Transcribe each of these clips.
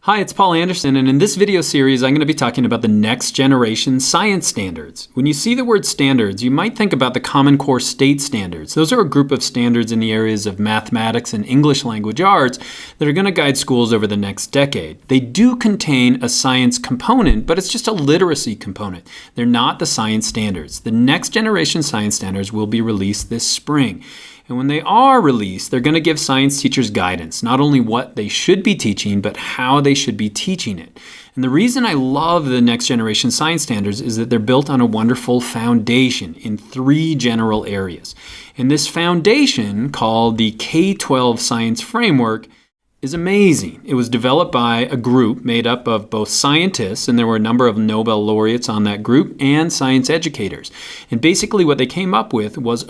Hi, it's Paul Anderson, and in this video series, I'm going to be talking about the next generation science standards. When you see the word standards, you might think about the Common Core State Standards. Those are a group of standards in the areas of mathematics and English language arts that are going to guide schools over the next decade. They do contain a science component, but it's just a literacy component. They're not the science standards. The next generation science standards will be released this spring. And when they are released, they're going to give science teachers guidance, not only what they should be teaching, but how they should be teaching it. And the reason I love the next generation science standards is that they're built on a wonderful foundation in three general areas. And this foundation, called the K-12 Science Framework, is amazing. It was developed by a group made up of both scientists, and there were a number of Nobel laureates on that group, and science educators. And basically what they came up with was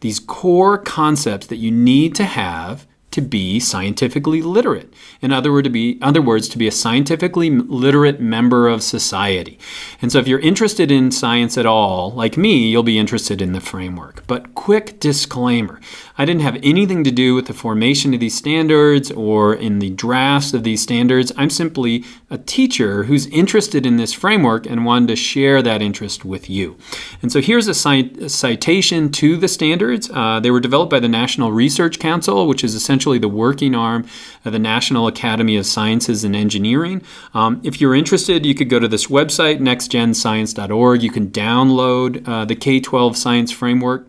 these core concepts that you need to have to be scientifically literate. In other words, to be a scientifically literate member of society. And so if you're interested in science at all, like me, you'll be interested in the framework. But quick disclaimer, I didn't have anything to do with the formation of these standards or in the drafts of these standards. I'm simply a teacher who's interested in this framework and wanted to share that interest with you. And so here's a citation to the standards. They were developed by the National Research Council, which is essentially the working arm of the National Academy of Sciences and Engineering. If you're interested, you could go to this website, nextgenscience.org. You can download the K-12 Science Framework.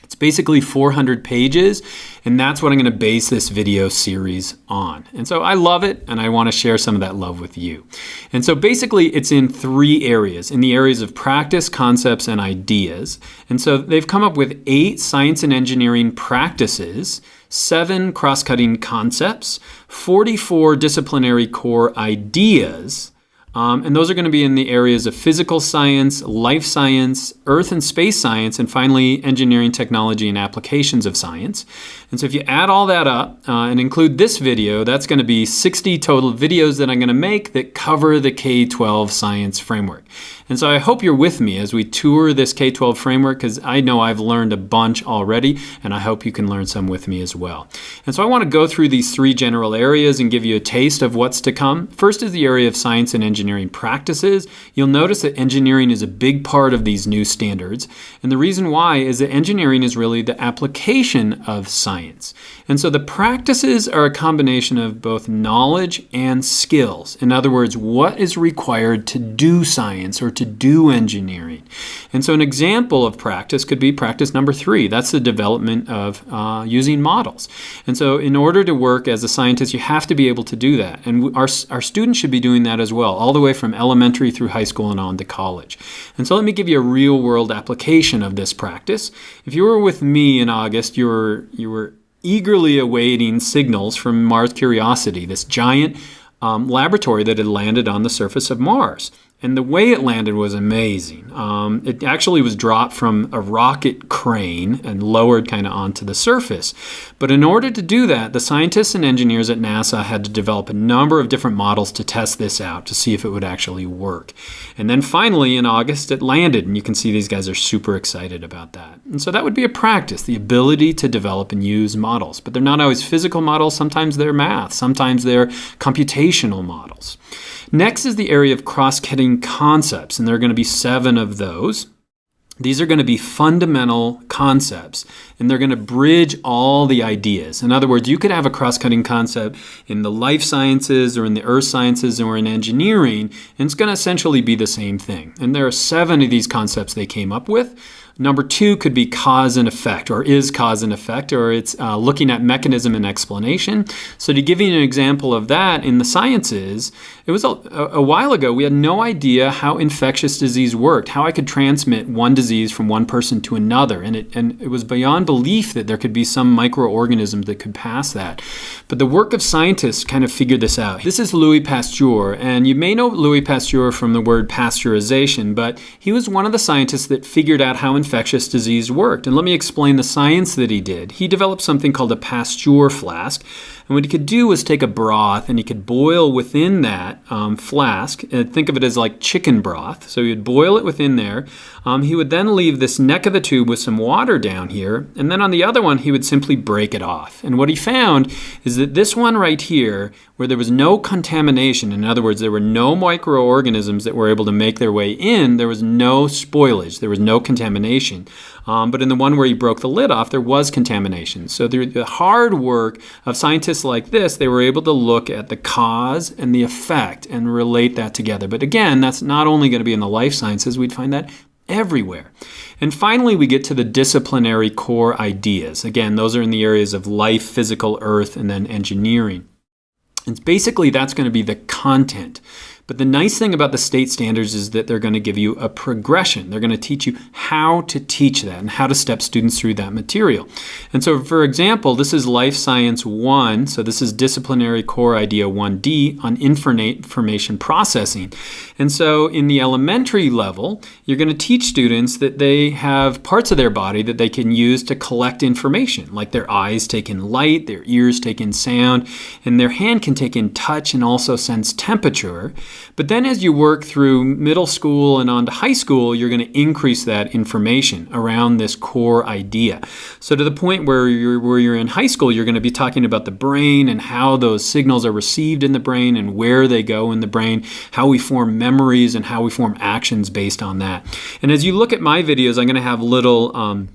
It's basically 400 pages, and that's what I'm going to base this video series on. And so I love it, and I want to share some of that love with you. And so basically, it's in three areas, in the areas of practice, concepts, and ideas. And so they've come up with 8 science and engineering practices, 7 cross-cutting concepts, 44 disciplinary core ideas, and those are going to be in the areas of physical science, life science, earth and space science, and finally engineering, technology, and applications of science. And so if you add all that up and include this video, that's going to be 60 total videos that I'm going to make that cover the K-12 Science Framework. And so I hope you're with me as we tour this K-12 framework, because I know I've learned a bunch already, and I hope you can learn some with me as well. And so I want to go through these 3 general areas and give you a taste of what's to come. First is the area of science and engineering practices. You'll notice that engineering is a big part of these new standards. And the reason why is that engineering is really the application of science. And so the practices are a combination of both knowledge and skills. In other words, what is required to do science or to do engineering. And so an example of practice could be practice number 3. That's the development of using models. And so in order to work as a scientist, you have to be able to do that. And our students should be doing that as well, all the way from elementary through high school and on to college. And so let me give you a real world application of this practice. If you were with me in August, you were eagerly awaiting signals from Mars Curiosity, this giant laboratory that had landed on the surface of Mars. And the way it landed was amazing. It actually was dropped from a rocket crane and lowered kind of onto the surface. But in order to do that, the scientists and engineers at NASA had to develop a number of different models to test this out to see if it would actually work. And then finally, in August, it landed. And you can see these guys are super excited about that. And so that would be a practice, the ability to develop and use models. But they're not always physical models. Sometimes they're math. Sometimes they're computational models. Next is the area of cross-cutting concepts, and there are going to be 7 of those. These are going to be fundamental concepts, and they're going to bridge all the ideas. In other words, you could have a cross-cutting concept in the life sciences or in the earth sciences or in engineering, and it's going to essentially be the same thing. And there are 7 of these concepts they came up with. Number 2 could be cause and effect, or is cause and effect, or it's looking at mechanism and explanation. So to give you an example of that, in the sciences, it was a while ago, we had no idea how infectious disease worked, how I could transmit one disease from one person to another. And it was beyond belief that there could be some microorganism that could pass that. But the work of scientists kind of figured this out. This is Louis Pasteur, and you may know Louis Pasteur from the word pasteurization, but he was one of the scientists that figured out how infectious disease worked. And let me explain the science that he did. He developed something called a Pasteur flask. And what he could do was take a broth and he could boil within that flask. Think of it as like chicken broth. So he would boil it within there. He would then leave this neck of the tube with some water down here. And then on the other one, he would simply break it off. And what he found is that this one right here, where there was no contamination, in other words, there were no microorganisms that were able to make their way in, there was no spoilage, there was no contamination. But in the one where he broke the lid off, there was contamination. So through the hard work of scientists like this, they were able to look at the cause and the effect and relate that together. But again, that's not only going to be in the life sciences, we'd find that everywhere. And finally, we get to the disciplinary core ideas. Again, those are in the areas of life, physical, earth, and then engineering. And basically, that's going to be the content. But the nice thing about the state standards is that they're going to give you a progression. They're going to teach you how to teach that and how to step students through that material. And so, for example, this is Life Science 1. So this is Disciplinary Core Idea 1D on information processing. And so in the elementary level, you're going to teach students that they have parts of their body that they can use to collect information, like their eyes take in light, their ears take in sound, and their hand can take in touch and also sense temperature. But then as you work through middle school and on to high school, you're going to increase that information around this core idea. So to the point where you're in high school, you're going to be talking about the brain and how those signals are received in the brain and where they go in the brain, how we form memories and how we form actions based on that. And as you look at my videos, I'm going to have little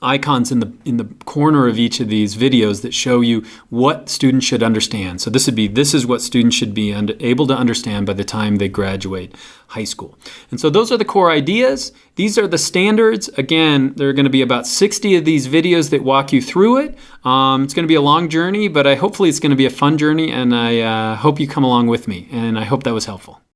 icons in the corner of each of these videos that show you what students should understand. So this is what students should be able to understand by the time they graduate high school. And so those are the core ideas. These are the standards. Again, there are going to be about 60 of these videos that walk you through it. It's going to be a long journey, but hopefully it's going to be a fun journey, and I hope you come along with me, and I hope that was helpful.